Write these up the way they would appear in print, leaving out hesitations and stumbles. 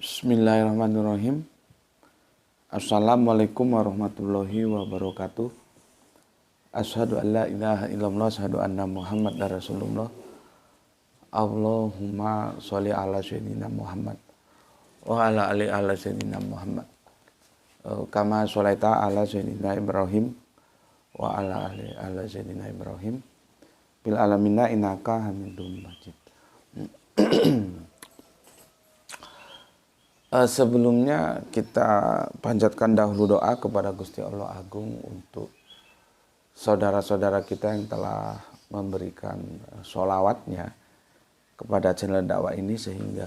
Bismillahirrahmanirrahim. Assalamualaikum warahmatullahi wabarakatuh. Asyhadu an la ilaha illallah, asyhadu anna Muhammadar Rasulullah. Allahumma sholli ala sayyidina Muhammad wa ala ali ala sayyidina Muhammad. Kama sholaita ala sayyidina Ibrahim wa ala ali ala sayyidina Ibrahim. Bil alamina innaka Hamidum Majid. Sebelumnya kita panjatkan dahulu doa kepada Gusti Allah Agung untuk saudara-saudara kita yang telah memberikan sholawatnya kepada channel dakwah ini, sehingga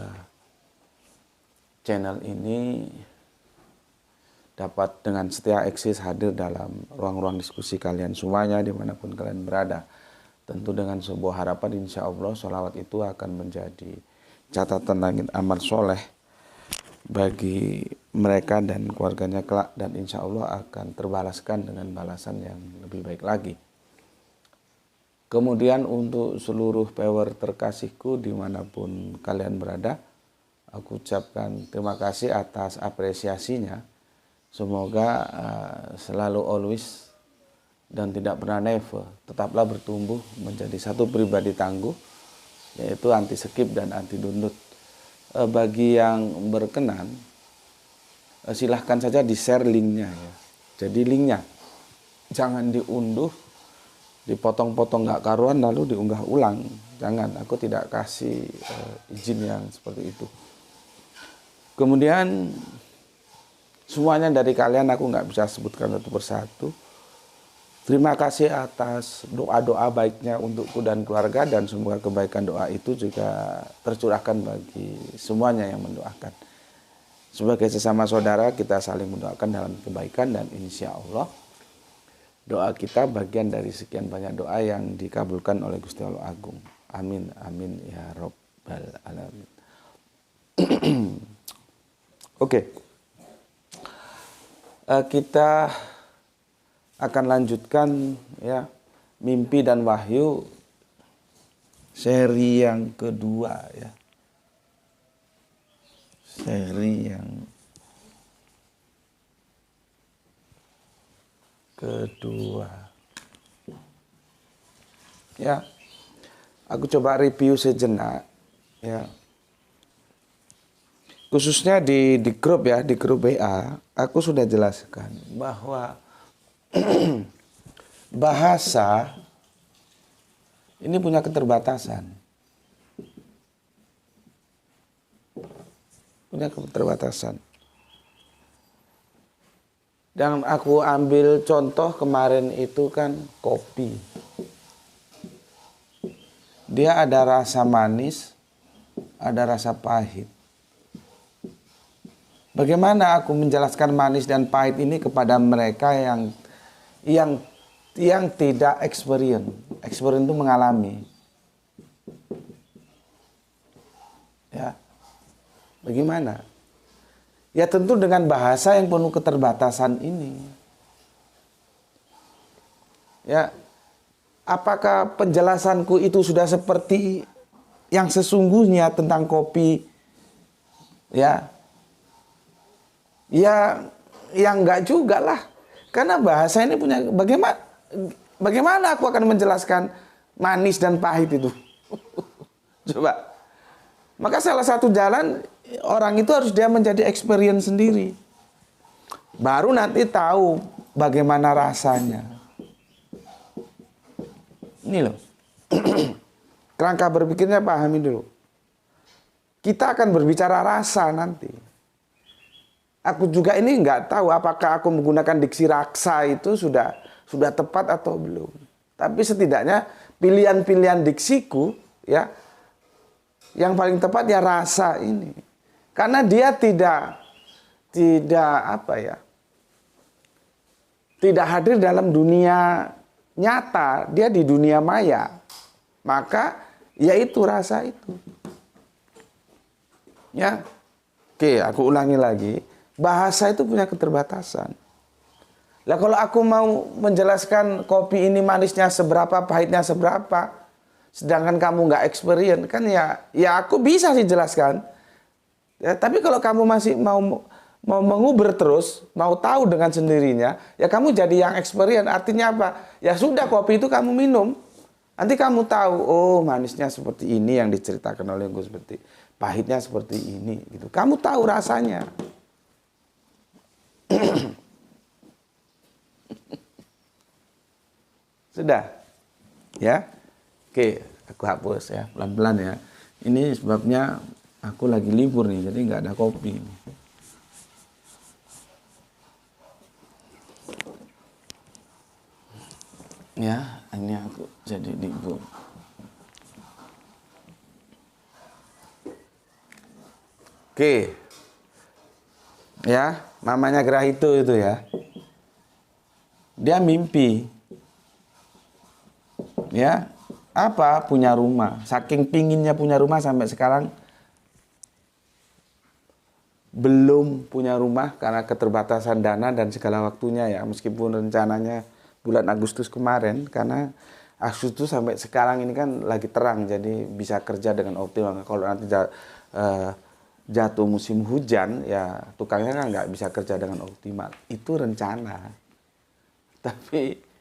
channel ini dapat dengan setia eksis hadir dalam ruang-ruang diskusi kalian semuanya dimanapun kalian berada. Tentu dengan sebuah harapan insya Allah sholawat itu akan menjadi catatan langit amal soleh bagi mereka dan keluarganya kelak, dan insya Allah akan terbalaskan dengan balasan yang lebih baik lagi. Kemudian untuk seluruh viewer terkasihku dimanapun kalian berada, aku ucapkan terima kasih atas apresiasinya. Semoga selalu always dan tidak pernah never, tetaplah bertumbuh menjadi satu pribadi tangguh, yaitu anti skip dan anti download. Bagi yang berkenan, silahkan saja di-share linknya ya. Jadi linknya jangan diunduh, dipotong-potong nggak karuan lalu diunggah ulang. Jangan, aku tidak kasih izin yang seperti itu. Kemudian semuanya dari kalian aku nggak bisa sebutkan satu persatu. Terima kasih atas doa-doa baiknya untukku dan keluarga, dan semoga kebaikan doa itu juga tercurahkan bagi semuanya yang mendoakan. Sebagai sesama saudara kita saling mendoakan dalam kebaikan, dan insya Allah doa kita bagian dari sekian banyak doa yang dikabulkan oleh Gusti Allah Agung. Amin, amin ya Rabbal Alamin. Oke. Kita akan lanjutkan ya Mimpi dan Wahyu seri yang kedua ya. Seri yang kedua. Ya. Aku coba review sejenak ya. Khususnya di grup ya, di grup WA, aku sudah jelaskan bahwa bahasa ini punya keterbatasan. Punya keterbatasan. Dan aku ambil contoh kemarin itu kan kopi. Dia ada rasa manis, ada rasa pahit. Bagaimana aku menjelaskan manis dan pahit ini kepada mereka yang tidak experience itu mengalami, ya bagaimana? Ya tentu dengan bahasa yang penuh keterbatasan ini. Ya, apakah penjelasanku itu sudah seperti yang sesungguhnya tentang kopi? Ya, enggak juga lah. Karena bahasa ini punya bagaimana aku akan menjelaskan manis dan pahit itu? Coba. Maka salah satu jalan orang itu harus dia menjadi experience sendiri. Baru nanti tahu bagaimana rasanya. Ini loh. Kerangka berpikirnya pahami dulu. Kita akan berbicara rasa nanti. Aku juga ini nggak tahu apakah aku menggunakan diksi raksa itu sudah tepat atau belum. Tapi setidaknya pilihan-pilihan diksiku ya yang paling tepat ya rasa ini. Karena dia tidak apa ya, tidak hadir dalam dunia nyata, dia di dunia maya. Maka yaitu rasa itu. Ya. Oke, aku ulangi lagi. Bahasa itu punya keterbatasan. Lah kalau aku mau menjelaskan kopi ini manisnya seberapa, pahitnya seberapa, sedangkan kamu nggak experience, kan ya aku bisa sih jelaskan. Ya, tapi kalau kamu masih mau mengubur terus, mau tahu dengan sendirinya, ya kamu jadi yang experience. Artinya apa? Ya sudah, kopi itu kamu minum. Nanti kamu tahu, oh manisnya seperti ini yang diceritakan oleh Gus Beti. Pahitnya seperti ini gitu. Kamu tahu rasanya. Sudah. Ya. Oke, aku hapus ya, pelan-pelan ya. Ini sebabnya aku lagi libur nih, jadi nggak ada kopi. Ya, ini aku jadi libur. Oke. Ya, mamanya Grahito itu ya. Dia mimpi. Ya, apa? Punya rumah. Saking pinginnya punya rumah sampai sekarang belum punya rumah karena keterbatasan dana dan segala waktunya ya. Meskipun rencananya bulan Agustus kemarin, karena Agustus sampai sekarang ini kan lagi terang, jadi bisa kerja dengan optimal. Kalau nanti jatuh musim hujan, ya tukangnya kan nggak bisa kerja dengan optimal. Itu rencana. Tapi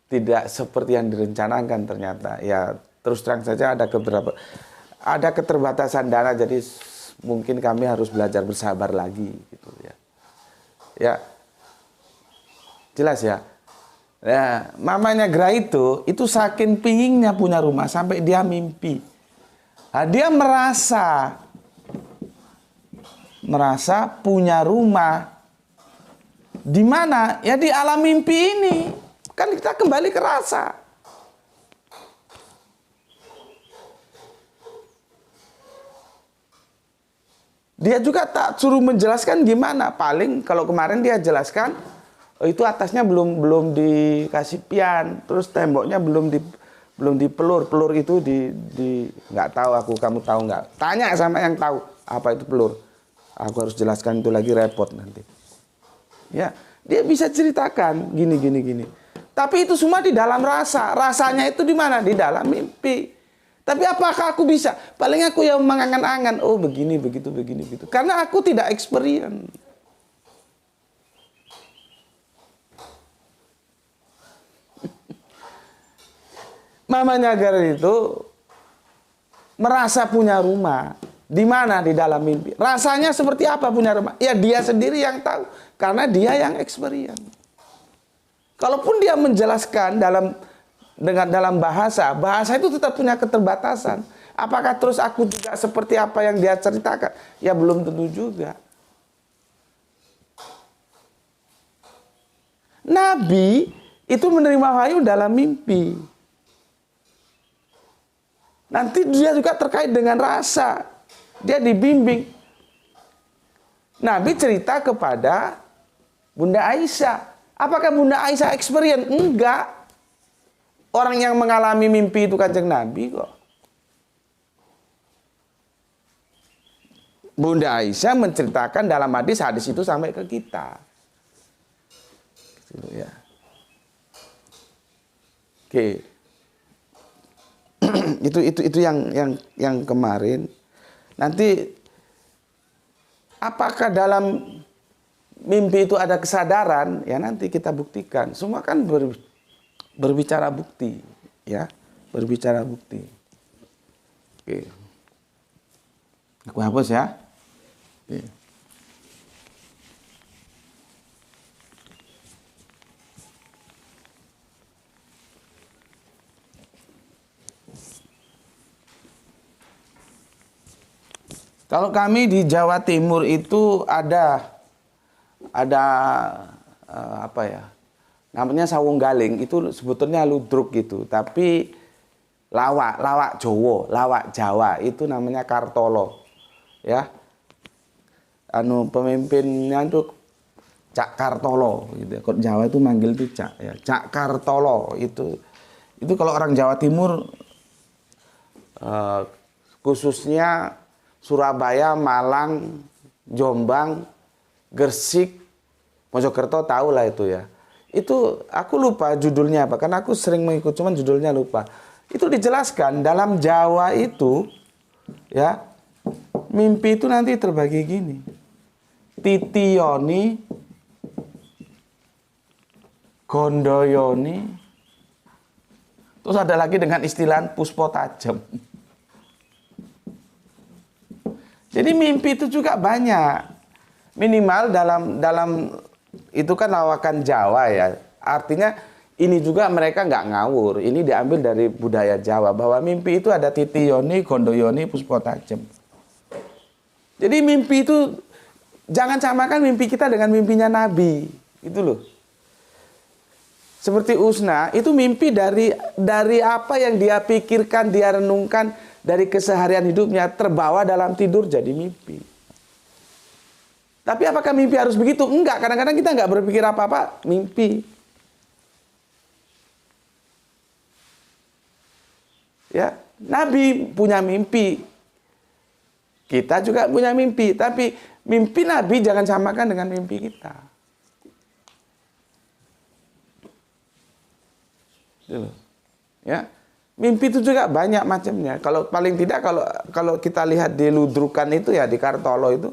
tidak seperti yang direncanakan ternyata. Ya terus terang saja ada keterbatasan dana, jadi mungkin kami harus belajar bersabar lagi gitu ya. Ya. Jelas ya. Ya, mamanya Grahito itu saking pinginnya punya rumah sampai dia mimpi. Nah, dia merasa punya rumah di mana? Ya di alam mimpi ini. Kan kita kembali ke rasa. Dia juga tak suruh menjelaskan gimana. Paling kalau kemarin dia jelaskan, itu atasnya belum dikasih pian, terus temboknya belum dipelur. Pelur itu nggak tahu aku, kamu tahu nggak? Tanya sama yang tahu apa itu pelur. Aku harus jelaskan itu lagi repot nanti. Ya, dia bisa ceritakan gini. Tapi itu semua di dalam rasa. Rasanya itu di mana? Di dalam mimpi. Tapi apakah aku bisa? Paling aku yang mengangan-angan. Oh begini, begitu. Karena aku tidak experience. Mamanya Garel itu merasa punya rumah. Di mana? Di dalam mimpi. Rasanya seperti apa punya rumah? Ya dia sendiri yang tahu. Karena dia yang experience. Kalaupun dia menjelaskan dalam bahasa itu tetap punya keterbatasan. Apakah terus aku juga seperti apa yang dia ceritakan? Ya belum tentu juga. Nabi itu menerima wahyu dalam mimpi. Nanti dia juga terkait dengan rasa. Dia dibimbing. Nabi cerita kepada Bunda Aisyah. Apakah Bunda Aisyah experience? Enggak. Orang yang mengalami mimpi itu Kanjeng Nabi kok. Bunda Aisyah menceritakan dalam hadis itu sampai ke kita. Gitu ya. Oke. itu yang kemarin. Nanti apakah dalam mimpi itu ada kesadaran? Ya nanti kita buktikan. Semua kan berbicara bukti, ya, berbicara bukti. Oke. Aku hapus ya. Oke. Kalau kami di Jawa Timur itu ada apa ya? Namanya sawung galing, itu sebetulnya ludruk gitu, tapi lawak Jawa itu namanya Kartolo. Ya. Pemimpinnya itu Cak Kartolo gitu. Kalau Jawa itu manggil itu Cak ya. Cak Kartolo itu kalau orang Jawa Timur khususnya Surabaya, Malang, Jombang, Gresik, Mojokerto tahu lah itu ya. Itu aku lupa judulnya apa, karena aku sering mengikut, cuman judulnya lupa. Itu dijelaskan dalam Jawa itu ya, mimpi itu nanti terbagi gini. Titiyoni, Gondoyoni, terus ada lagi dengan istilah puspo tajam. Jadi mimpi itu juga banyak. Minimal dalam itu kan lawakan Jawa ya. Artinya ini juga mereka nggak ngawur. Ini diambil dari budaya Jawa bahwa mimpi itu ada titiyoni, gondoyoni, puspo tajam. Jadi mimpi itu jangan samakan mimpi kita dengan mimpinya Nabi. Itu loh. Seperti Usna, itu mimpi dari apa yang dia pikirkan, dia renungkan dari keseharian hidupnya, terbawa dalam tidur jadi mimpi. Tapi apakah mimpi harus begitu? Enggak, kadang-kadang kita enggak berpikir apa-apa, mimpi. Ya, Nabi punya mimpi. Kita juga punya mimpi, tapi mimpi Nabi jangan samakan dengan mimpi kita. Gitu. Ya, mimpi itu juga banyak macamnya. Kalau paling tidak kalau kita lihat di Ludrukan itu ya di Kartolo itu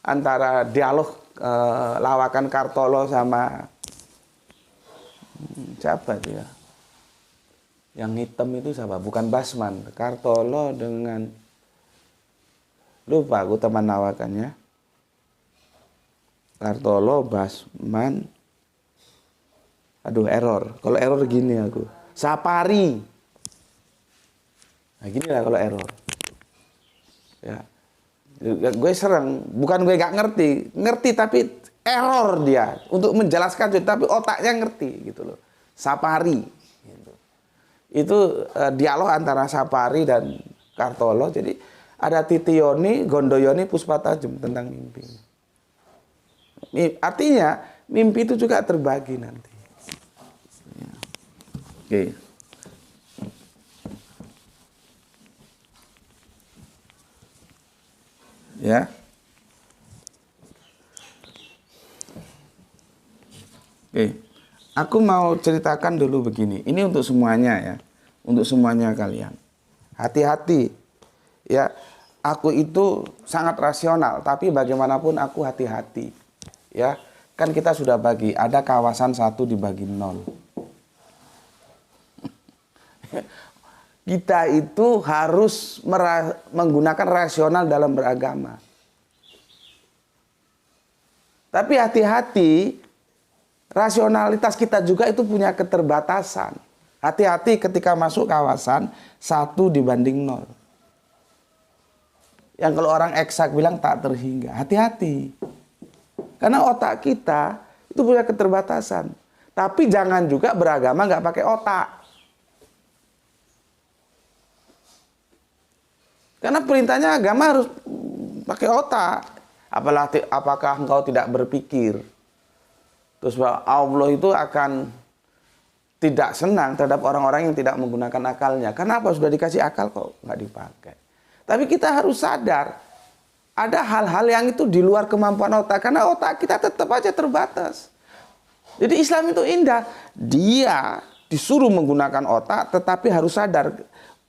antara dialog lawakan Kartolo sama siapa itu ya? Yang hitam itu siapa? Bukan Basman. Kartolo dengan lupa aku teman lawakannya. Kartolo, Basman. Aduh, error. Kalau error gini aku. Sapari. Nah, gini lah kalau error. Ya. Gue serang. Bukan gue gak ngerti. Ngerti tapi error dia. Untuk menjelaskan. Tapi otaknya ngerti. Gitu loh. Sapari. Gitu. Itu dialog antara Sapari dan Kartolo. Jadi ada Titiyoni, Gondoyoni, Puspatajam tentang mimpi. Artinya mimpi itu juga terbagi nanti. Oke. Ya. Oke. Aku mau ceritakan dulu begini. Ini untuk semuanya ya. Untuk semuanya kalian. Hati-hati. Ya, aku itu sangat rasional, tapi bagaimanapun aku hati-hati. Ya. Kan kita sudah bagi, ada kawasan 1 dibagi 0. Kita itu harus menggunakan rasional dalam beragama. Tapi hati-hati, rasionalitas kita juga itu punya keterbatasan. Hati-hati ketika masuk kawasan 1 dibanding 0. Yang kalau orang eksak bilang tak terhingga. Hati-hati. Karena otak kita itu punya keterbatasan. Tapi jangan juga beragama nggak pakai otak. Karena perintahnya agama harus pakai otak. Apakah engkau tidak berpikir? Terus Allah itu akan tidak senang terhadap orang-orang yang tidak menggunakan akalnya. Kenapa? Sudah dikasih akal kok nggak dipakai. Tapi kita harus sadar. Ada hal-hal yang itu di luar kemampuan otak. Karena otak kita tetap aja terbatas. Jadi Islam itu indah. Dia disuruh menggunakan otak tetapi harus sadar.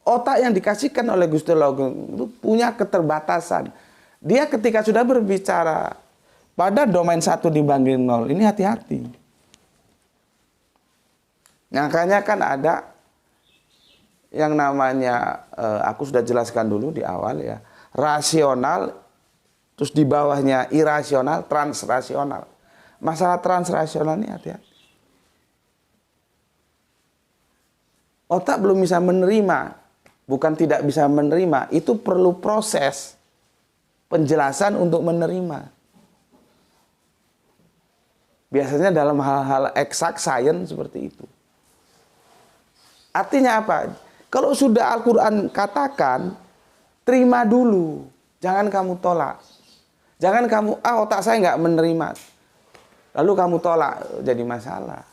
Otak yang dikasihkan oleh Gusti Allah itu punya keterbatasan. Dia ketika sudah berbicara pada domain 1 dibanding 0, ini hati-hati. Makanya kan ada yang namanya, aku sudah jelaskan dulu di awal ya, rasional, terus di bawahnya irasional, transrasional. Masalah transrasional ini hati-hati. Otak belum bisa menerima. Bukan tidak bisa menerima, itu perlu proses penjelasan untuk menerima. Biasanya dalam hal-hal eksak, sains seperti itu. Artinya apa? Kalau sudah Al-Quran katakan, terima dulu. Jangan kamu tolak. Jangan kamu, otak saya nggak menerima. Lalu kamu tolak, jadi masalah.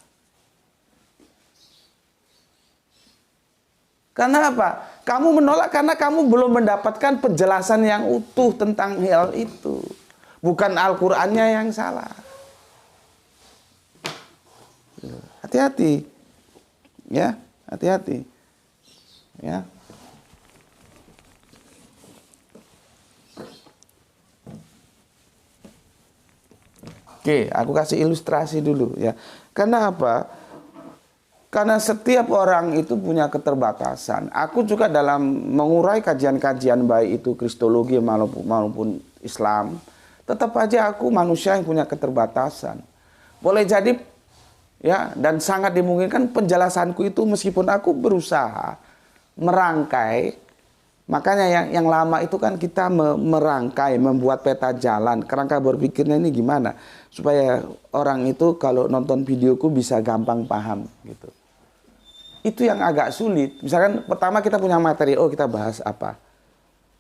Karena apa? Kamu menolak karena kamu belum mendapatkan penjelasan yang utuh tentang hal itu. Bukan Al-Qur'annya yang salah. Hati-hati. Ya, hati-hati. Ya. Oke, aku kasih ilustrasi dulu ya. Karena apa? Karena setiap orang itu punya keterbatasan. Aku juga dalam mengurai kajian-kajian baik itu kristologi maupun Islam, tetap aja aku manusia yang punya keterbatasan. Boleh jadi ya, dan sangat dimungkinkan penjelasanku itu meskipun aku berusaha merangkai, makanya yang lama itu kan kita merangkai, membuat peta jalan, kerangka berpikirnya ini gimana supaya orang itu kalau nonton videoku bisa gampang paham gitu. Itu yang agak sulit. Misalkan pertama kita punya materi, oh kita bahas apa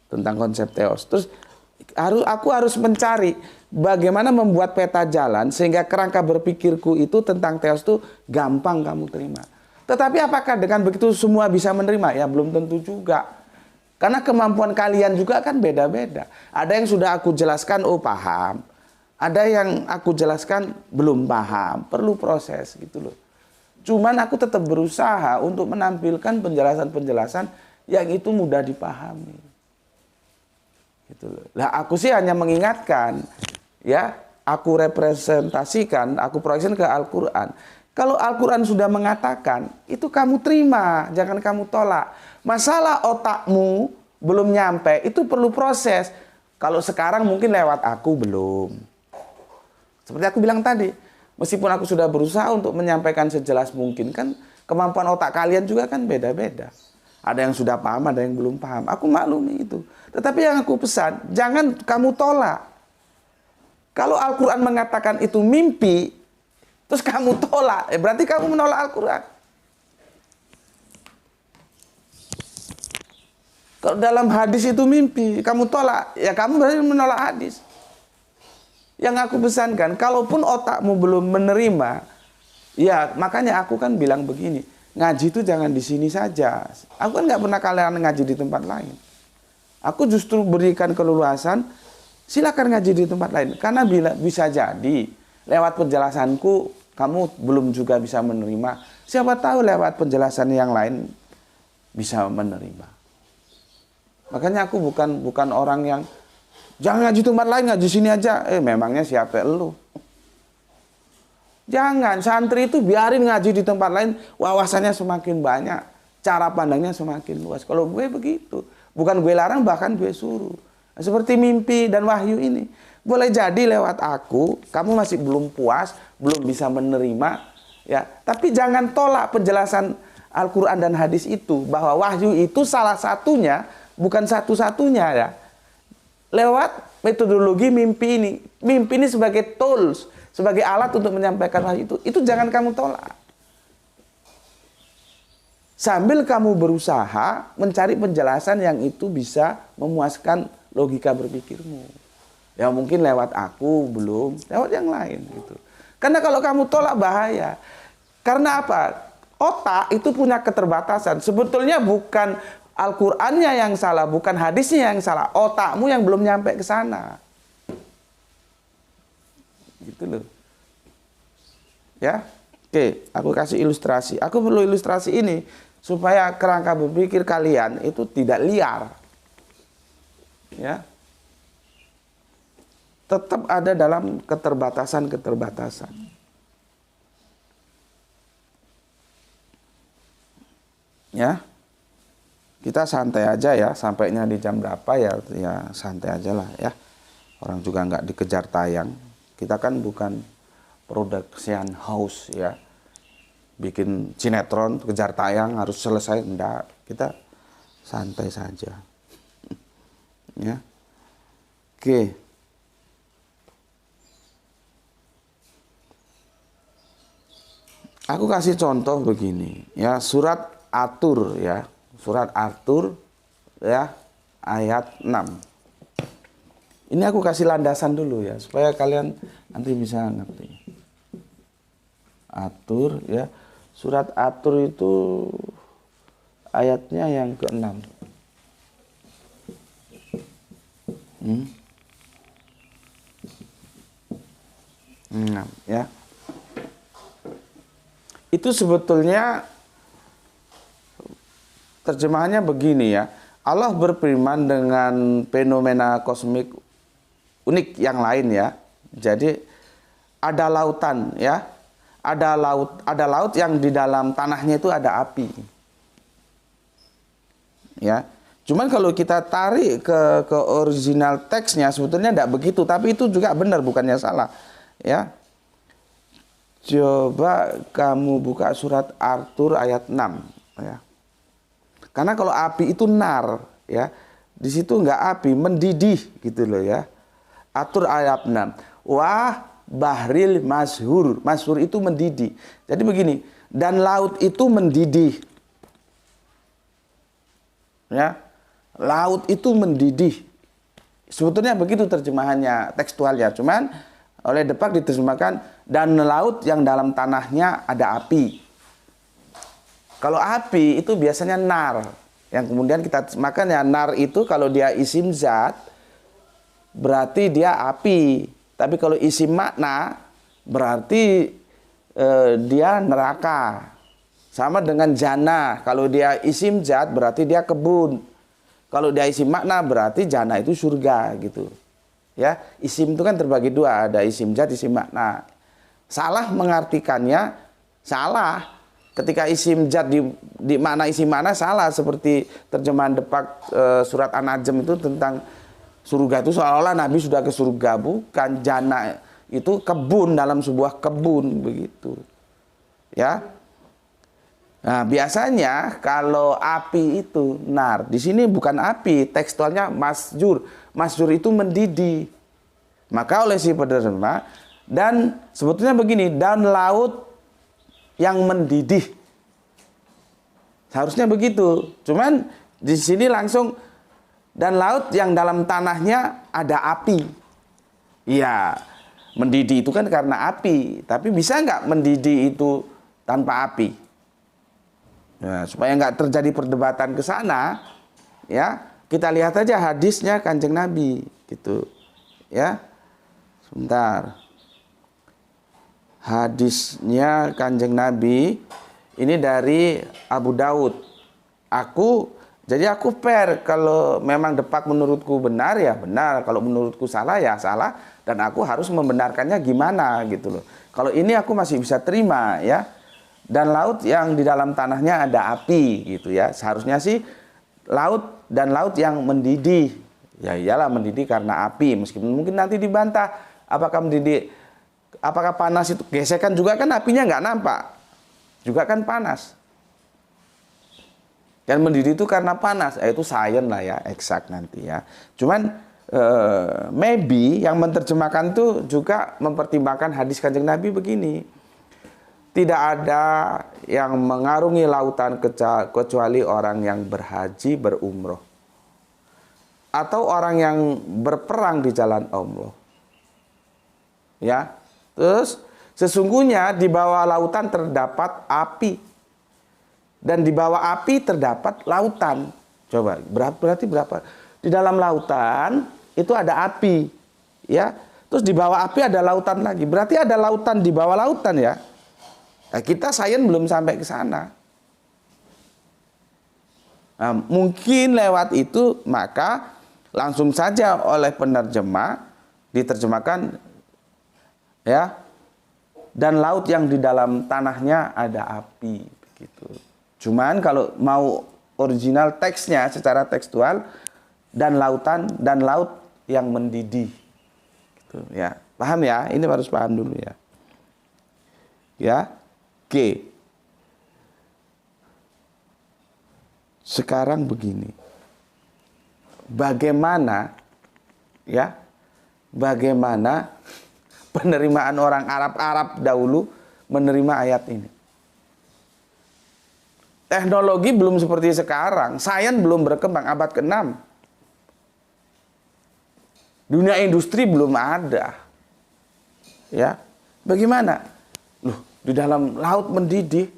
tentang konsep teos. Terus aku harus mencari bagaimana membuat peta jalan sehingga kerangka berpikirku itu tentang teos itu gampang kamu terima. Tetapi apakah dengan begitu semua bisa menerima? Ya belum tentu juga. Karena kemampuan kalian juga kan beda-beda. Ada yang sudah aku jelaskan, oh paham. Ada yang aku jelaskan belum paham. Perlu proses gitu loh. Cuman aku tetap berusaha untuk menampilkan penjelasan-penjelasan yang itu mudah dipahami. Gitu loh. Lah aku sih hanya mengingatkan, ya, aku representasikan, aku proyeksikan ke Al-Qur'an. Kalau Al-Qur'an sudah mengatakan, itu kamu terima, jangan kamu tolak. Masalah otakmu belum nyampe, itu perlu proses. Kalau sekarang mungkin lewat aku belum. Seperti aku bilang tadi, meskipun aku sudah berusaha untuk menyampaikan sejelas mungkin, kan kemampuan otak kalian juga kan beda-beda. Ada yang sudah paham, ada yang belum paham. Aku maklumi itu. Tetapi yang aku pesan, jangan kamu tolak. Kalau Al-Quran mengatakan itu mimpi, terus kamu tolak, berarti kamu menolak Al-Quran. Kalau dalam hadis itu mimpi, kamu tolak, ya kamu berarti menolak hadis. Yang aku pesankan, kalaupun otakmu belum menerima, ya makanya aku kan bilang begini, ngaji itu jangan di sini saja. Aku kan nggak pernah kalian ngaji di tempat lain. Aku justru berikan keleluasan, silakan ngaji di tempat lain. Karena bisa jadi lewat penjelasanku kamu belum juga bisa menerima. Siapa tahu lewat penjelasan yang lain bisa menerima. Makanya aku bukan orang yang jangan ngaji tempat lain, ngaji sini aja. Memangnya siapa lu? Jangan, santri itu biarin ngaji di tempat lain, wawasannya semakin banyak, cara pandangnya semakin luas. Kalau gue begitu, bukan gue larang, bahkan gue suruh. Seperti mimpi dan wahyu ini. Boleh jadi lewat aku, kamu masih belum puas, belum bisa menerima, ya. Tapi jangan tolak penjelasan Al-Quran dan hadis itu, bahwa wahyu itu salah satunya, bukan satu-satunya ya. Lewat metodologi mimpi ini. Mimpi ini sebagai tools, sebagai alat untuk menyampaikan wahyu itu jangan kamu tolak. Sambil kamu berusaha mencari penjelasan yang itu bisa memuaskan logika berpikirmu. Ya mungkin lewat aku belum, lewat yang lain gitu. Karena kalau kamu tolak bahaya. Karena apa? Otak itu punya keterbatasan. Sebetulnya bukan Al-Qur'annya yang salah, bukan hadisnya yang salah. Otakmu yang belum nyampe ke sana. Gitu loh. Ya. Oke, aku kasih ilustrasi. Aku perlu ilustrasi ini supaya kerangka berpikir kalian itu tidak liar. Ya. Tetap ada dalam keterbatasan-keterbatasan. Ya. Kita santai aja ya, sampainya di jam berapa ya santai aja lah ya. Orang juga nggak dikejar tayang. Kita kan bukan production house ya. Bikin sinetron, kejar tayang, harus selesai. Enggak, kita santai saja. Ya. Oke. Aku kasih contoh begini ya, surat At-Tur ya. Surat At-Tur ya, ayat 6. Ini aku kasih landasan dulu ya, supaya kalian nanti bisa ngerti. At-Tur ya. Surat At-Tur itu ayatnya yang ke-6. 6 ya. Itu sebetulnya terjemahannya begini ya. Allah berfirman dengan fenomena kosmik unik yang lain ya. Jadi ada lautan ya. Ada laut yang di dalam tanahnya itu ada api. Ya. Cuman kalau kita tarik ke original teksnya sebetulnya tidak begitu, tapi itu juga benar, bukannya salah. Ya. Coba kamu buka surat Ar-Tur ayat 6 ya. Karena kalau api itu nar ya. Di situ enggak api, mendidih gitu loh ya. Ar-Tur ayat 6. Wah bahril mashur. Mashur itu mendidih. Jadi begini, dan laut itu mendidih. Ya. Laut itu mendidih. Sebetulnya begitu terjemahannya tekstualnya. Cuman oleh Depak diterjemahkan dan laut yang dalam tanahnya ada api. Kalau api itu biasanya nar. Yang kemudian kita makan ya, nar itu kalau dia isim zat berarti dia api. Tapi kalau isi makna berarti dia neraka. Sama dengan jannah. Kalau dia isim zat berarti dia kebun. Kalau dia isim makna berarti jannah itu surga gitu. Ya, isim itu kan terbagi dua, ada isim zat, isim makna. Salah mengartikannya salah. Ketika isim zat di makna isim makna salah, seperti terjemahan Depak surat An-Najm itu tentang surga itu seolah-olah Nabi sudah ke surga, bukan. Jannah itu kebun, dalam sebuah kebun begitu. Ya. Nah, biasanya kalau api itu nar, di sini bukan api, tekstualnya masjur. Masjur itu mendidih. Maka oleh si penerjemah, dan sebetulnya begini, dan laut yang mendidih. Seharusnya begitu. Cuman di sini langsung dan laut yang dalam tanahnya ada api. Iya, mendidih itu kan karena api. Tapi bisa nggak mendidih itu tanpa api? Nah, supaya nggak terjadi perdebatan ke sana, ya kita lihat aja hadisnya Kanjeng Nabi, gitu. Ya, sebentar. Hadisnya Kanjeng Nabi ini dari Abu Daud. Jadi aku fair, kalau memang Depak menurutku benar ya benar, kalau menurutku salah ya salah, dan aku harus membenarkannya gimana gitu loh. Kalau ini aku masih bisa terima ya. Dan laut yang di dalam tanahnya ada api gitu ya. Seharusnya sih laut dan laut yang mendidih. Ya iyalah mendidih karena api, meskipun mungkin nanti dibantah apakah mendidih, apakah panas itu gesekan juga kan apinya nggak nampak. Juga kan panas. Dan mendidih itu karena panas, itu sains lah ya, eksak nanti ya. Cuman maybe yang menerjemahkan itu juga mempertimbangkan hadis Kanjeng Nabi begini. Tidak ada yang mengarungi lautan kecuali orang yang berhaji, berumroh. Atau orang yang berperang di jalan Allah. Ya. Terus sesungguhnya di bawah lautan terdapat api. Dan di bawah api terdapat lautan. Coba, berarti berapa? Di dalam lautan itu ada api, ya. Terus di bawah api ada lautan lagi. Berarti ada lautan di bawah lautan ya. Nah, kita sains belum sampai ke sana. Nah, mungkin lewat itu maka langsung saja oleh penerjemah diterjemahkan ya. Dan laut yang di dalam tanahnya ada api, begitu. Cuman kalau mau original teksnya secara tekstual dan laut yang mendidih. Gitu, ya. Paham ya? Ini harus paham dulu ya. Ya. Oke. Sekarang begini. Bagaimana ya? Bagaimana penerimaan orang Arab dahulu menerima ayat ini? Teknologi belum seperti sekarang, sains belum berkembang, abad ke-6. Dunia industri belum ada. Ya. Bagaimana? Loh, di dalam laut mendidih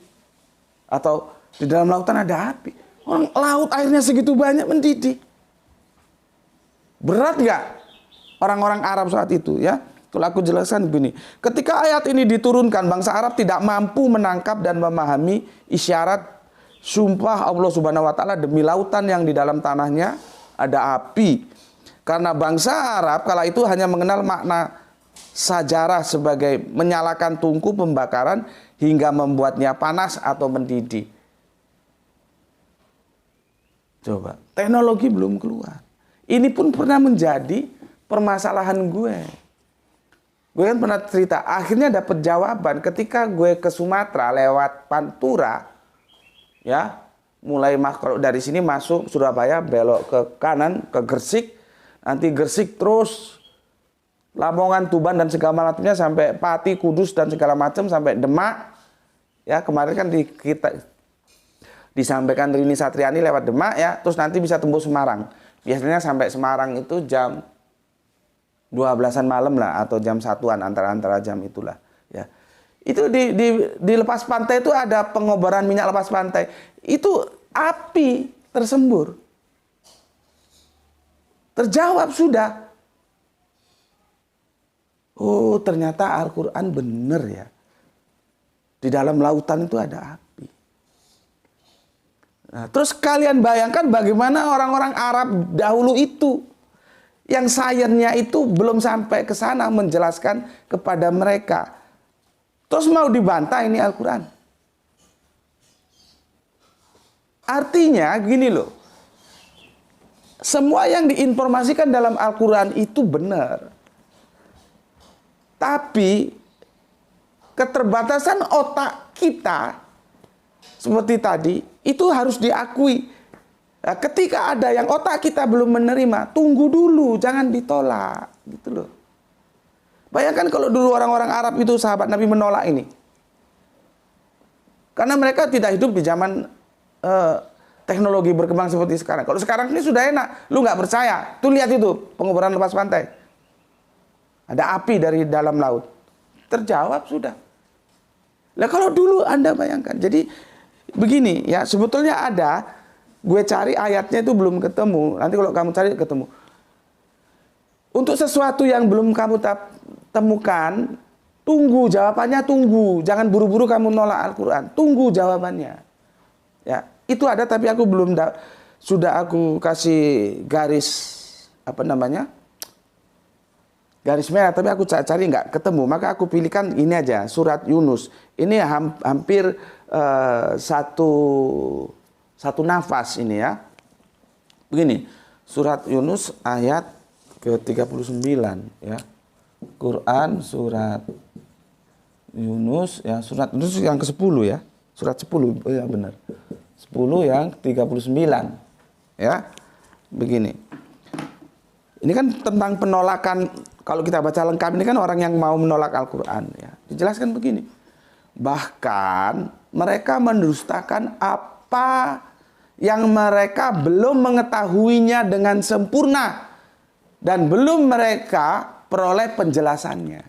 atau di dalam lautan ada api. Orang laut airnya segitu banyak mendidih. Berat nggak orang-orang Arab saat itu ya? Kalau aku jelaskan begini, ketika ayat ini diturunkan, bangsa Arab tidak mampu menangkap dan memahami isyarat sumpah Allah Subhanahu wa taala demi lautan yang di dalam tanahnya ada api. Karena bangsa Arab kala itu hanya mengenal makna sajarah sebagai menyalakan tungku pembakaran hingga membuatnya panas atau mendidih. Coba, teknologi belum keluar. Ini pun pernah menjadi permasalahan gue. Gue kan pernah cerita, akhirnya dapat jawaban ketika gue ke Sumatera lewat Pantura, ya, mulai kalau dari sini masuk Surabaya belok ke kanan ke Gresik, nanti Gresik terus Lamongan, Tuban dan segala macamnya sampai Pati, Kudus dan segala macam sampai Demak. Ya, kemarin kan disampaikan Rini Satriani lewat Demak ya, terus nanti bisa tembus Semarang. Biasanya sampai Semarang itu jam 12-an malam lah atau jam 1-an antara jam itulah ya. Itu di lepas pantai itu ada pengobaran minyak lepas pantai. Itu api tersembur. Terjawab sudah. Oh, ternyata Al-Qur'an benar ya. Di dalam lautan itu ada api. Nah, terus kalian bayangkan bagaimana orang-orang Arab dahulu itu yang sainsnya itu belum sampai ke sana menjelaskan kepada mereka. Terus mau dibantah ini Al-Quran. Artinya gini loh. Semua yang diinformasikan dalam Al-Quran itu benar. Tapi keterbatasan otak kita seperti tadi itu harus diakui. Nah, ketika ada yang otak kita belum menerima, tunggu dulu, jangan ditolak, gitu loh. Bayangkan kalau dulu orang-orang Arab itu sahabat Nabi menolak ini, karena mereka tidak hidup di zaman teknologi berkembang seperti sekarang. Kalau sekarang ini sudah enak, lu nggak percaya, tuh lihat itu pengobaran lepas pantai, ada api dari dalam laut, terjawab sudah. Nah kalau dulu Anda bayangkan, jadi begini ya, sebetulnya ada. Gue cari ayatnya itu belum ketemu. Nanti kalau kamu cari ketemu. Untuk sesuatu yang belum kamu temukan, tunggu jawabannya, tunggu. Jangan buru-buru kamu nolak Al-Quran. Tunggu jawabannya. Ya, itu ada tapi aku belum sudah aku kasih garis apa namanya? Garis merah, tapi aku cari nggak ketemu. Maka aku pilihkan ini aja, surat Yunus. Ini hampir satu nafas ini ya. Begini, surat Yunus ayat ke-39 ya. Quran surat Yunus ya, surat Yunus yang ke-10 ya. Surat 10, oh ya benar. 10 yang 39 ya. Begini. Ini kan tentang penolakan, kalau kita baca lengkap ini kan orang yang mau menolak Al-Qur'an ya. Dijelaskan begini. Bahkan mereka mendustakan apa yang mereka belum mengetahuinya dengan sempurna dan belum mereka peroleh penjelasannya.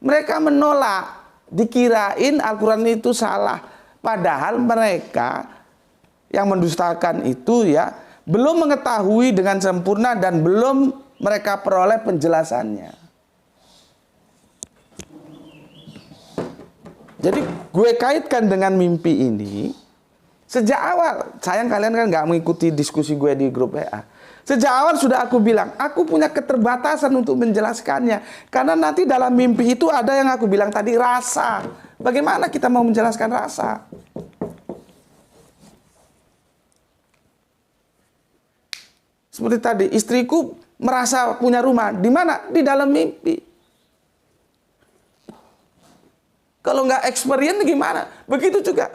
Mereka menolak, dikirain Al-Quran itu salah, padahal mereka yang mendustakan itu ya belum mengetahui dengan sempurna dan belum mereka peroleh penjelasannya. Jadi gue kaitkan dengan mimpi ini. Sejak awal, sayang kalian kan nggak mengikuti diskusi gue di grup WA. Sejak awal sudah aku bilang, aku punya keterbatasan untuk menjelaskannya. Karena nanti dalam mimpi itu ada yang aku bilang tadi, rasa. Bagaimana kita mau menjelaskan rasa? Seperti tadi, istriku merasa punya rumah. Di mana? Di dalam mimpi. Kalau nggak experience gimana? Begitu juga.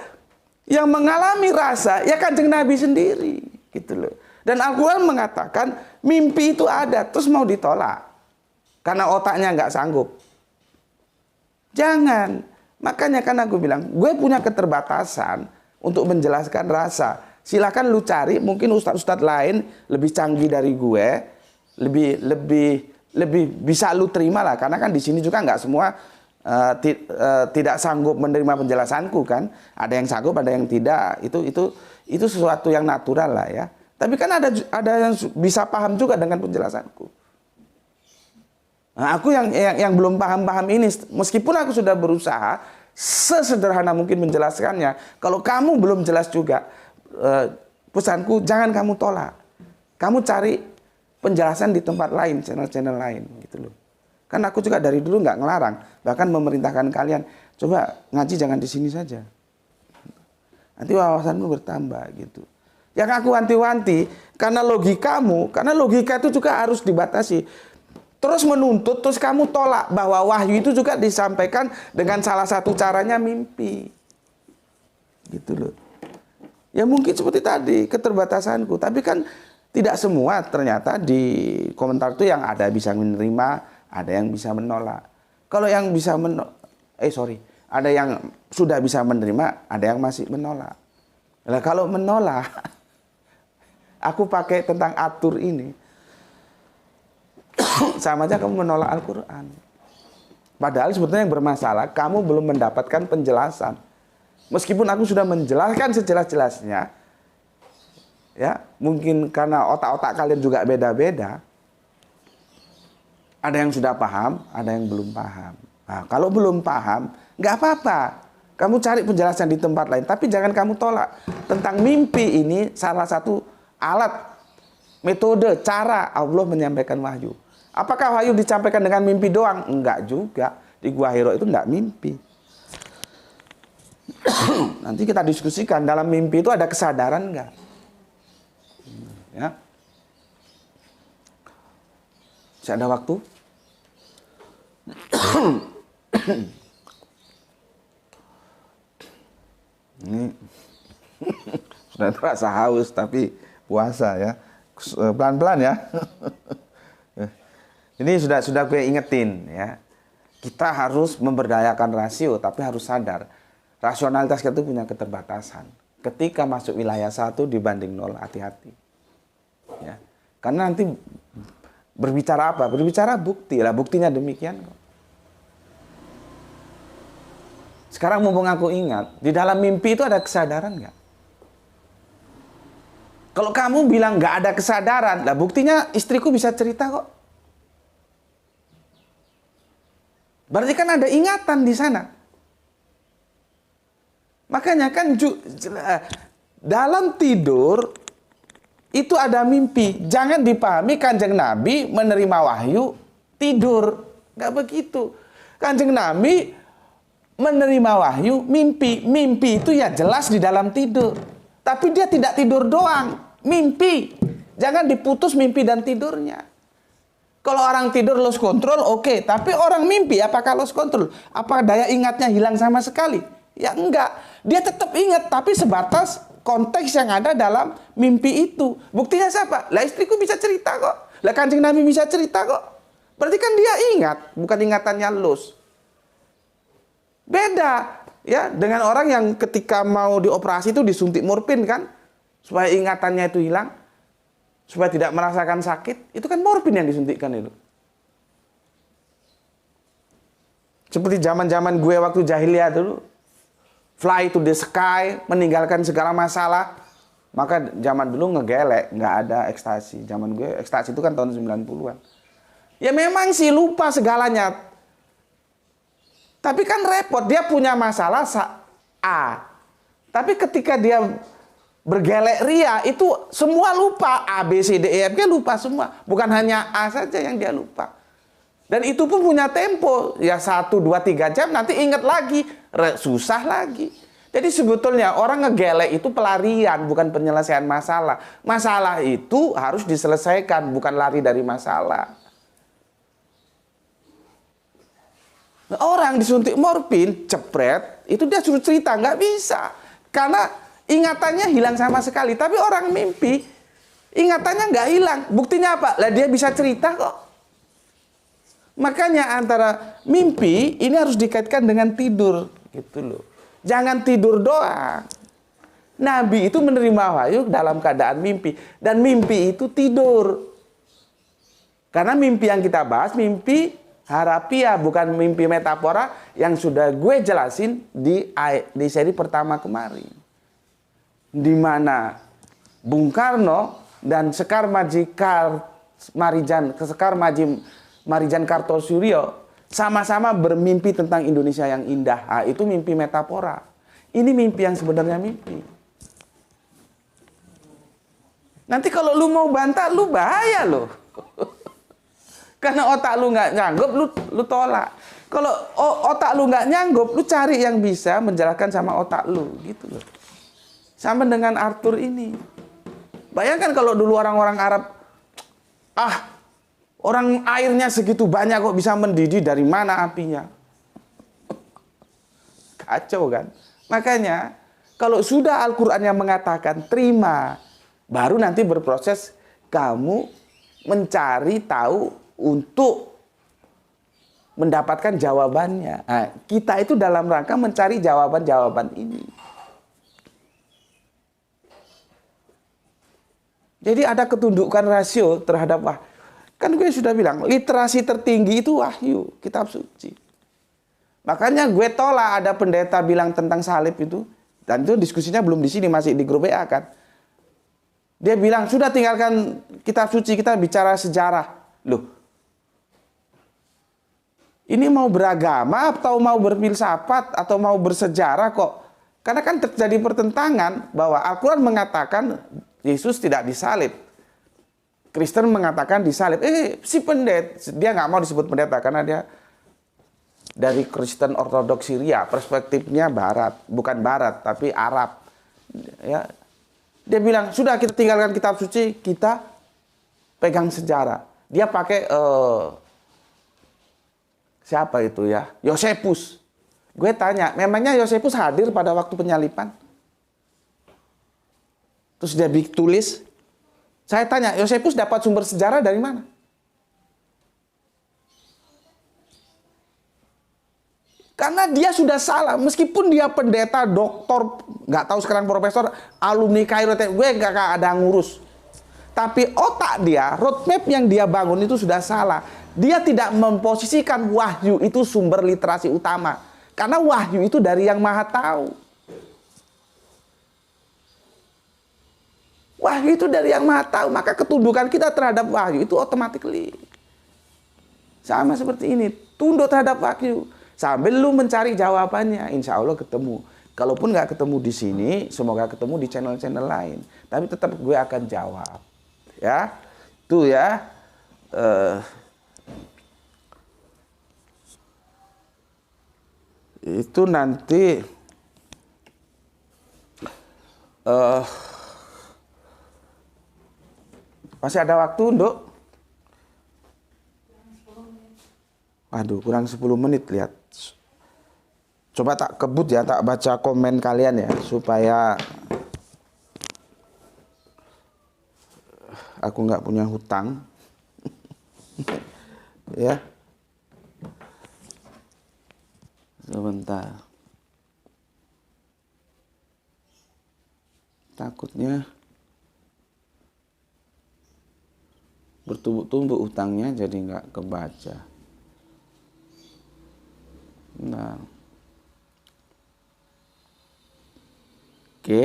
Yang mengalami rasa ya Kanjeng Nabi sendiri gitu loh. Dan Al-Quran mengatakan mimpi itu ada, terus mau ditolak karena otaknya nggak sanggup. Jangan. Makanya kan aku bilang, gue punya keterbatasan untuk menjelaskan rasa. Silakan lu cari, mungkin ustadz-ustadz lain lebih canggih dari gue, lebih bisa lu terima lah, karena kan di sini juga nggak semua tidak sanggup menerima penjelasanku kan, ada yang sanggup, ada yang tidak, itu sesuatu yang natural lah ya. Tapi kan ada yang bisa paham juga dengan penjelasanku. Nah, aku yang belum paham ini, meskipun aku sudah berusaha sesederhana mungkin menjelaskannya, kalau kamu belum jelas juga, pesanku jangan kamu tolak, kamu cari penjelasan di tempat lain, channel-channel lain gitu loh. Kan aku juga dari dulu nggak ngelarang, bahkan memerintahkan kalian coba ngaji jangan di sini saja. Nanti wawasanmu bertambah gitu. Yang aku wanti-wanti karena logika itu juga harus dibatasi. Terus menuntut, terus kamu tolak bahwa wahyu itu juga disampaikan dengan salah satu caranya mimpi. Gitu loh. Ya mungkin seperti tadi, keterbatasanku. Tapi kan tidak semua ternyata di komentar itu yang ada bisa menerima, ada yang bisa menolak. Kalau yang bisa ada yang sudah bisa menerima, ada yang masih menolak. Nah, kalau menolak, aku pakai tentang atur ini, sama aja kamu menolak Al-Quran. Padahal sebetulnya yang bermasalah, kamu belum mendapatkan penjelasan. Meskipun aku sudah menjelaskan sejelas-jelasnya, ya mungkin karena otak-otak kalian juga beda-beda. Ada yang sudah paham, ada yang belum paham. Nah, kalau belum paham, nggak apa-apa. Kamu cari penjelasan di tempat lain, tapi jangan kamu tolak. Tentang mimpi ini salah satu alat, metode, cara Allah menyampaikan wahyu. Apakah wahyu disampaikan dengan mimpi doang? Enggak juga. Di Gua Hiro itu enggak mimpi. Nanti kita diskusikan dalam mimpi itu ada kesadaran enggak? Ya. Masih ada waktu? Ini sudah terasa haus tapi puasa ya. Pelan-pelan ya. Ini sudah gue ingetin ya. Kita harus memberdayakan rasio tapi harus sadar. Rasionalitas kita itu punya keterbatasan. Ketika masuk wilayah 1 dibanding 0, hati-hati. Ya. Karena nanti berbicara apa? Berbicara bukti. Lah buktinya demikian kok. Sekarang mumpung aku ingat, di dalam mimpi itu ada kesadaran nggak? Kalau kamu bilang nggak ada kesadaran, lah buktinya istriku bisa cerita kok. Berarti kan ada ingatan di sana. Makanya kan dalam tidur itu ada mimpi. Jangan dipahami Kanjeng Nabi menerima wahyu tidur. Nggak begitu. Kanjeng Nabi menerima wahyu mimpi. Mimpi itu ya jelas di dalam tidur. Tapi dia tidak tidur doang. Mimpi. Jangan diputus mimpi dan tidurnya. Kalau orang tidur lost control, oke. Tapi orang mimpi, apakah lost control? Apa daya ingatnya hilang sama sekali? Ya enggak. Dia tetap ingat, tapi sebatas konteks yang ada dalam mimpi itu. Buktinya siapa? Lah istriku bisa cerita kok. Lah Kanjeng Nabi bisa cerita kok. Berarti kan dia ingat, bukan ingatannya lost. Beda ya dengan orang yang ketika mau dioperasi itu disuntik morfin kan, supaya ingatannya itu hilang. Supaya tidak merasakan sakit, itu kan morfin yang disuntikkan itu. Seperti zaman-zaman gue waktu jahiliyah dulu. Fly to the sky, meninggalkan segala masalah. Maka zaman dulu ngegelek, nggak ada ekstasi. Zaman gue, ekstasi itu kan tahun 90-an. Ya memang sih lupa segalanya. Tapi kan repot, dia punya masalah A. Tapi ketika dia bergelek ria itu semua lupa. A, B, C, D, E, F, G lupa semua. Bukan hanya A saja yang dia lupa. Dan itu pun punya tempo. Ya 1, 2, 3 jam nanti ingat lagi. Susah lagi. Jadi sebetulnya orang ngegelek itu pelarian, bukan penyelesaian masalah. Masalah itu harus diselesaikan, bukan lari dari masalah. Nah, orang disuntik morfin, cepret, itu dia suruh cerita. Nggak bisa. Karena ingatannya hilang sama sekali. Tapi orang mimpi, ingatannya nggak hilang. Buktinya apa? Lah dia bisa cerita kok. Makanya antara mimpi, ini harus dikaitkan dengan tidur. Gitu loh. Jangan tidur doang. Nabi itu menerima wahyu dalam keadaan mimpi. Dan mimpi itu tidur. Karena mimpi yang kita bahas, mimpi harafiah, bukan mimpi metafora yang sudah gue jelasin di seri pertama kemarin. Di mana Bung Karno dan Sekar Marijan Kartosuryo sama-sama bermimpi tentang Indonesia yang indah. Nah, itu mimpi metafora. Ini mimpi yang sebenarnya mimpi. Nanti kalau lu mau bantah, lu bahaya loh. Karena otak lu nggak nyanggup, lu tolak. Kalau otak lu nggak nyanggup, lu cari yang bisa menjalankan sama otak lu, gitu loh. Sama dengan Arthur ini. Bayangkan kalau dulu orang-orang Arab, orang airnya segitu banyak kok bisa mendidih, dari mana apinya? Kacau kan? Makanya kalau sudah Al-Quran yang mengatakan terima, baru nanti berproses kamu mencari tahu untuk mendapatkan jawabannya. Nah, kita itu dalam rangka mencari jawaban-jawaban ini. Jadi ada ketundukan rasio terhadap wahyu. Kan gue sudah bilang, literasi tertinggi itu wahyu, kitab suci. Makanya gue tolak ada pendeta bilang tentang salib itu. Dan itu diskusinya belum di sini, masih di grup WA kan. Dia bilang, sudah tinggalkan kitab suci, kita bicara sejarah. Loh, ini mau beragama atau mau berfilsafat atau mau bersejarah kok? Karena kan terjadi pertentangan bahwa Al-Quran mengatakan Yesus tidak disalib. Kristen mengatakan disalib. Si pendeta, dia nggak mau disebut pendeta karena dia dari Kristen Ortodoks Syria, perspektifnya Barat, bukan Barat tapi Arab. Ya, dia bilang sudah kita tinggalkan kitab suci, kita pegang sejarah. Dia pakai siapa itu ya? Yosefus. Gue tanya, memangnya Yosefus hadir pada waktu penyalipan? Terus dia tulis. Saya tanya, Yosefus dapat sumber sejarah dari mana? Karena dia sudah salah, meskipun dia pendeta, doktor, nggak tahu sekarang profesor, alumni Kairo, gue nggak ada ngurus. Tapi otak dia, roadmap yang dia bangun itu sudah salah. Dia tidak memposisikan wahyu itu sumber literasi utama. Karena wahyu itu dari yang maha tahu. Wahyu itu dari yang maha tahu, maka ketundukan kita terhadap wahyu itu automatically. Sama seperti ini, tunduk terhadap wahyu. Sambil lu mencari jawabannya, insya Allah ketemu. Kalaupun nggak ketemu di sini, semoga ketemu di channel-channel lain. Tapi tetap gue akan jawab. Ya, tuh ya. Itu nanti masih ada waktu untuk kurang 10 menit lihat. Coba tak kebut ya, tak baca komen kalian ya supaya aku nggak punya hutang. Ya. Sebentar. Takutnya bertumbuk-tumbuk hutangnya jadi nggak kebaca. Nah, oke.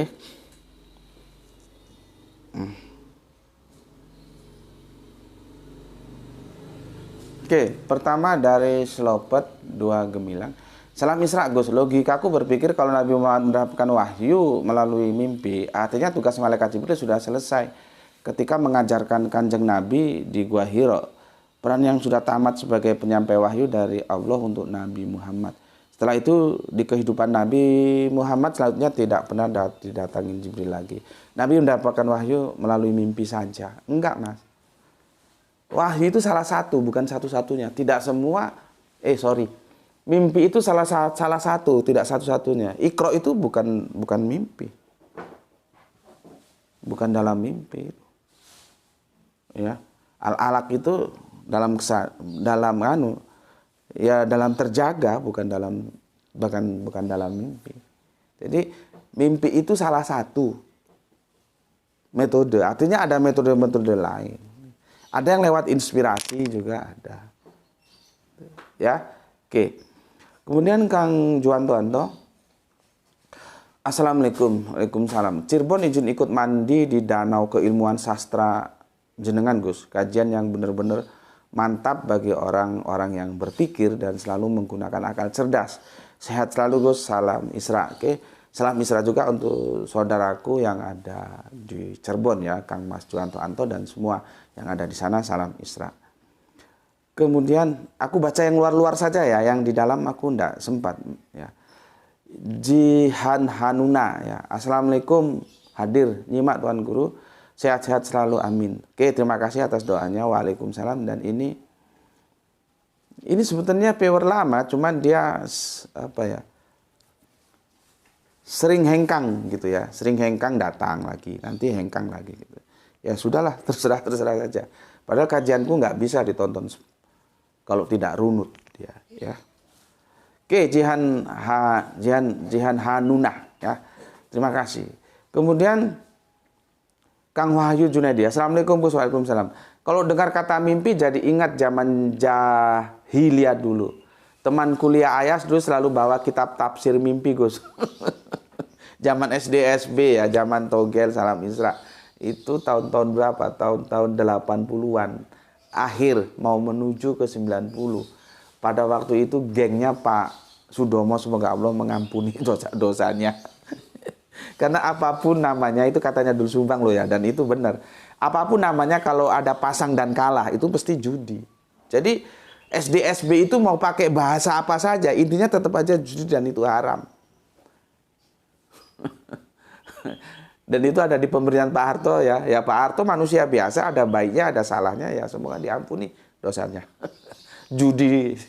Oke, pertama dari Slopet 2 Gemilang. Salam Isra Gus, logikaku berpikir kalau Nabi Muhammad mendapatkan wahyu melalui mimpi, artinya tugas malaikat Jibril sudah selesai ketika mengajarkan kanjeng Nabi di Gua Hiro. Peran yang sudah tamat sebagai penyampai wahyu dari Allah untuk Nabi Muhammad. Setelah itu di kehidupan Nabi Muhammad selanjutnya tidak pernah didatangin Jibril lagi. Nabi mendapatkan wahyu melalui mimpi saja. Enggak mas. Wahyu itu salah satu, bukan satu-satunya. Tidak semua, mimpi itu salah satu, tidak satu-satunya. Iqra itu bukan mimpi. Bukan dalam mimpi. Ya. Al-alaq itu dalam terjaga, bukan dalam mimpi. Jadi mimpi itu salah satu metode. Artinya ada metode-metode lain. Ada yang lewat inspirasi juga ada. Ya, oke. Kemudian Kang Juwanto, Assalamualaikum. Waalaikumsalam. Cirebon izin ikut mandi di danau keilmuan sastra jenengan Gus. Kajian yang benar-benar mantap bagi orang-orang yang berpikir dan selalu menggunakan akal cerdas. Sehat selalu Gus. Salam Isra. Oke. Salam Isra juga untuk saudaraku yang ada di Cirebon ya, Kang Mas Juwanto Anto dan semua yang ada di sana. Salam Isra. Kemudian aku baca yang luar-luar saja ya, yang di dalam aku enggak sempat ya. Jihan Hanuna ya. Assalamualaikum, hadir nyimak Tuan Guru. Sehat-sehat selalu, amin. Oke, terima kasih atas doanya. Waalaikumsalam. Dan ini sebetulnya power lama, cuman dia apa ya? Sering hengkang gitu ya. Sering hengkang datang lagi, nanti hengkang lagi gitu. Ya sudahlah, terserah saja. Padahal kajianku nggak bisa ditonton kalau tidak runut dia ya. Oke, Jihan Hanunah ya. Terima kasih. Kemudian Kang Wahyu Junaidi, Assalamualaikum Gus. Waalaikumsalam. Kalau dengar kata mimpi jadi ingat zaman jahiliyah dulu. Teman kuliah Ayas dulu selalu bawa kitab tafsir mimpi Gus. Zaman SD SB ya, zaman Togel Salam Isra. Itu tahun-tahun berapa? Tahun-tahun 80-an. Akhir mau menuju ke 90. Pada waktu itu gengnya Pak Sudomo, semoga Allah mengampuni dosa-dosanya. Karena apapun namanya itu katanya Dul Sumbang loh ya, dan itu benar. Apapun namanya kalau ada pasang dan kalah itu pasti judi. Jadi SD SB itu mau pakai bahasa apa saja, intinya tetap aja judi dan itu haram. Dan itu ada di pemerintahan Pak Harto ya. Ya Pak Harto manusia biasa, ada baiknya, ada salahnya ya, semoga diampuni dosanya. Judi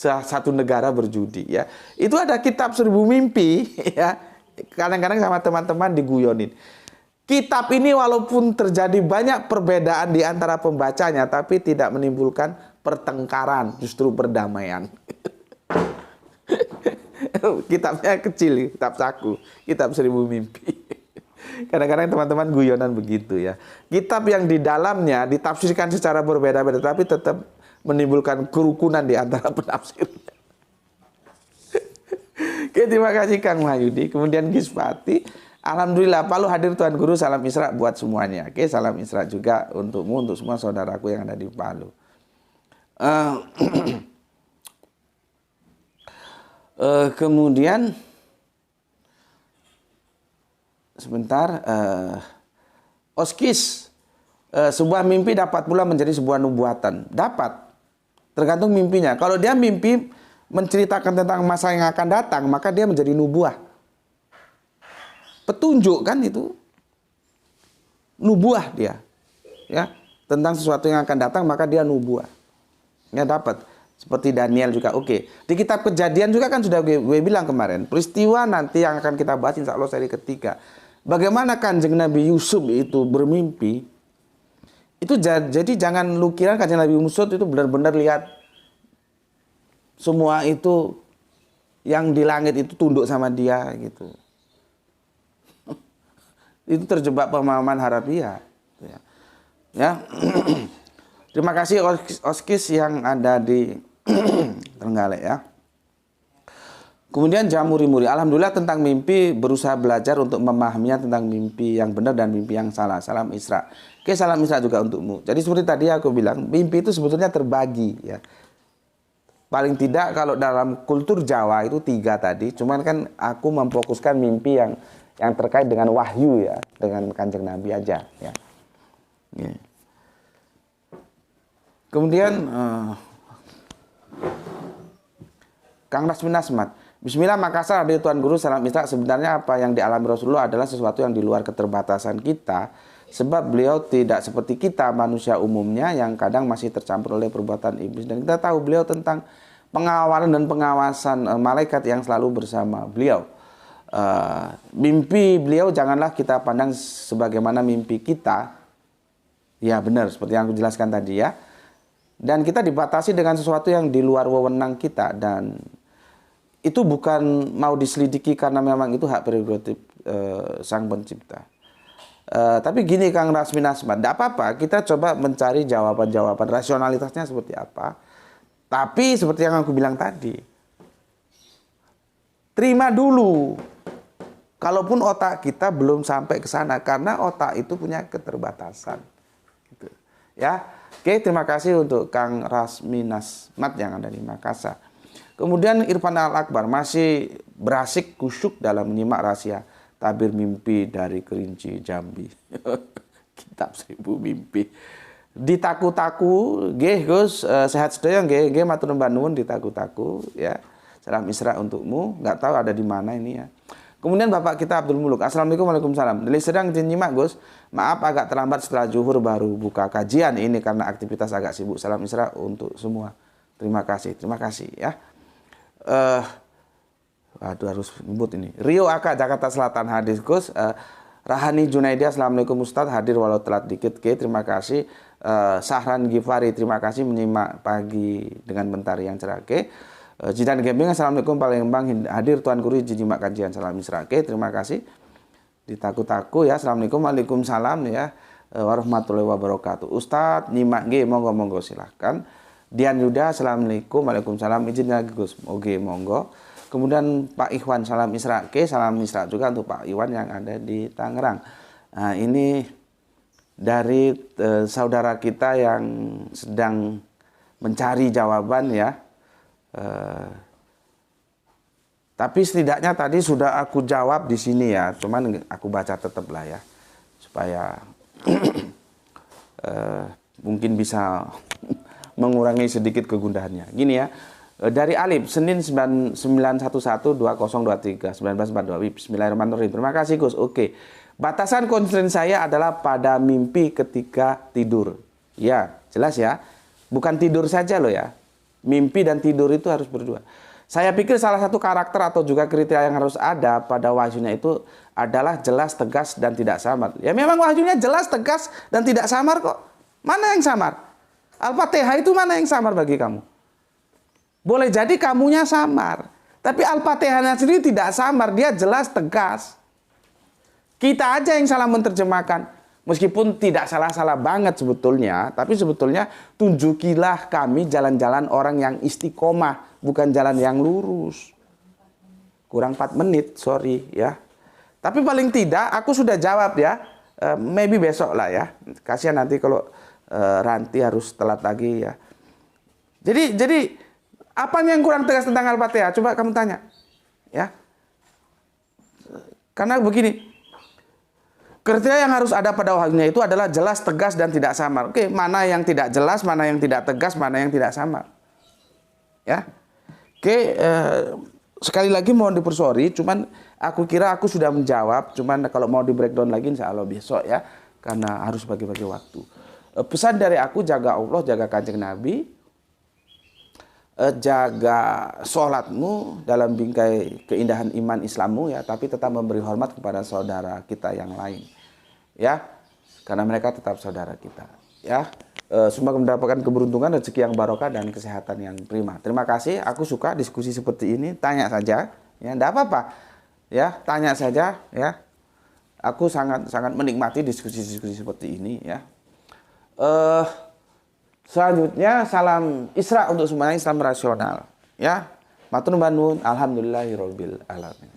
satu negara berjudi ya. Itu ada kitab 1000 mimpi ya. Kadang-kadang sama teman-teman diguyonin. Kitab ini walaupun terjadi banyak perbedaan di antara pembacanya, tapi tidak menimbulkan pertengkaran, justru perdamaian. Kitabnya kecil, kitab saku, kitab 1000 mimpi. Kadang-kadang teman-teman guyonan begitu ya. Kitab yang di dalamnya ditafsirkan secara berbeda-beda, tapi tetap menimbulkan kerukunan di antara penafsirnya. Oke, terima kasih Kang Wahyudi. Kemudian Gispati, alhamdulillah Palu hadir Tuan Guru, salam Isra buat semuanya. Oke, salam Isra juga untukmu, untuk semua saudaraku yang ada di Palu. Kemudian sebentar, Oskis, sebuah mimpi dapat pula menjadi sebuah nubuatan. Dapat, tergantung mimpinya. Kalau dia mimpi menceritakan tentang masa yang akan datang, maka dia menjadi nubuah. Petunjuk kan itu. Nubuah dia. Ya, tentang sesuatu yang akan datang, maka dia nubuah. Ya dapat. Seperti Daniel juga. Oke. Di kitab Kejadian juga kan sudah gue bilang kemarin, peristiwa nanti yang akan kita bahas insya Allah seri ketiga. Bagaimana Kanjeng Nabi Yusuf itu bermimpi. Itu jadi jangan lu kira Kanjeng Nabi Yusuf itu benar-benar lihat semua itu yang di langit itu tunduk sama dia gitu. Itu terjebak pemahaman harafiah. Ya. Terima kasih Oskis yang ada di Trenggalek ya. Kemudian Jamuri-muri, alhamdulillah tentang mimpi berusaha belajar untuk memahaminya tentang mimpi yang benar dan mimpi yang salah. Salam Isra. Oke, salam Isra juga untukmu. Jadi seperti tadi aku bilang, mimpi itu sebetulnya terbagi ya. Paling tidak kalau dalam kultur Jawa itu 3 tadi, cuman kan aku memfokuskan mimpi yang terkait dengan wahyu ya, dengan Kanjeng Nabi aja ya. Kemudian Kang Rasmin Asmat, Bismillah Makassar, hadir Tuan Guru, salam Isra. Sebenarnya apa yang dialami Rasulullah adalah sesuatu yang di luar keterbatasan kita, sebab beliau tidak seperti kita manusia umumnya yang kadang masih tercampur oleh perbuatan iblis. Dan kita tahu beliau tentang pengawalan dan pengawasan malaikat yang selalu bersama beliau. Mimpi beliau janganlah kita pandang sebagaimana mimpi kita. Ya benar, seperti yang aku jelaskan tadi ya. Dan kita dibatasi dengan sesuatu yang di luar wewenang kita, dan itu bukan mau diselidiki karena memang itu hak prerogatif Sang Pencipta. Tapi gini Kang Rasmin Asmat, tidak apa-apa kita coba mencari jawaban-jawaban rasionalitasnya seperti apa. Tapi seperti yang aku bilang tadi, terima dulu. Kalaupun otak kita belum sampai ke sana, karena otak itu punya keterbatasan. Gitu. Ya, oke, terima kasih untuk Kang Rasmin Asmat yang ada di Makassar. Kemudian Irfan Al-Akbar masih berasik kusyuk dalam menyimak rahasia tabir mimpi dari Kerinci Jambi. Kitab 1000 mimpi. ditaku-taku nggih Gus, sehat sedaya nggih matur nuwun ditaku-taku ya. Salam Isra untukmu, nggak tahu ada di mana ini ya. Kemudian Bapak kita Abdul Muluk, Assalamualaikum Waalaikumsalam. Dari sedang nyimak Gus, maaf agak terlambat setelah zuhur baru buka kajian ini karena aktivitas agak sibuk. Salam Isra untuk semua. Terima kasih ya. Waduh harus nyebut ini. Rio Aka Jakarta Selatan hadir Gus. Rahani Junaidia, Assalamualaikum Ustadz, hadir walau telat dikit terima kasih. Sahran Gifari, terima kasih menyimak pagi dengan mentari yang cerah Jidan Gembing, Assalamualaikum Palembang, hadir Tuan Guru menyimak kajian. Salam Isra terima kasih. Ditaku-taku ya, Assalamualaikum Waalaikumsalam ya, warahmatullahi wabarakatuh. Ustadz nyimak monggo silahkan. Dian Yuda, Assalamualaikum Waalaikumsalam, izin lagi Gus, monggo. Kemudian Pak Ikhwan, salam Isra salam Isra juga untuk Pak Iwan yang ada di Tangerang. Nah, ini dari saudara kita yang sedang mencari jawaban ya. Tapi setidaknya tadi sudah aku jawab di sini ya. Cuman aku baca tetap lah ya, supaya mungkin bisa mengurangi sedikit kegundahannya. Gini ya. Dari Alif, Senin 911-2023, 1942, Bismillahirrahmanirrahim. Terima kasih Gus. Oke. Batasan konstrain saya adalah pada mimpi ketika tidur. Ya, jelas ya. Bukan tidur saja loh ya. Mimpi dan tidur itu harus berdua. Saya pikir salah satu karakter atau juga kriteria yang harus ada pada wahyunya itu adalah jelas, tegas, dan tidak samar. Ya memang wahyunya jelas, tegas, dan tidak samar kok. Mana yang samar? Al-Fatihah itu mana yang samar bagi kamu? Boleh jadi kamunya samar, tapi Al-Fatihahnya sendiri tidak samar, dia jelas, tegas. Kita aja yang salah menerjemahkan. Meskipun tidak salah-salah banget sebetulnya, tapi sebetulnya tunjukilah kami jalan-jalan orang yang istiqomah, bukan jalan yang lurus. Kurang 4 menit, sorry ya. Tapi paling tidak aku sudah jawab ya, maybe besok lah ya. Kasihan nanti kalau Ranti harus telat lagi ya. Jadi apa yang kurang tegas tentang Al-Fatihah? Coba kamu tanya. Ya. Karena begini, kriteria yang harus ada pada wahyunya itu adalah jelas, tegas, dan tidak samar. Oke, mana yang tidak jelas, mana yang tidak tegas, mana yang tidak samar. Ya. Oke, sekali lagi mohon dipersori, cuman aku kira aku sudah menjawab, cuman kalau mau di breakdown lagi insya Allah besok ya, karena harus bagi-bagi waktu. Pesan dari aku, jaga Allah, jaga Kanjeng Nabi, jaga sholatmu dalam bingkai keindahan iman Islammu ya, tapi tetap memberi hormat kepada saudara kita yang lain ya, karena mereka tetap saudara kita ya. Semoga mendapatkan keberuntungan, rezeki yang barokah, dan kesehatan yang prima. Terima kasih, aku suka diskusi seperti ini. Tanya saja ya, enggak apa-apa ya, tanya saja ya. Aku sangat menikmati diskusi-diskusi seperti ini ya. Selanjutnya salam Isra untuk semuanya, Islam rasional ya. Matur nuwun, alhamdulillahirabbil alamin.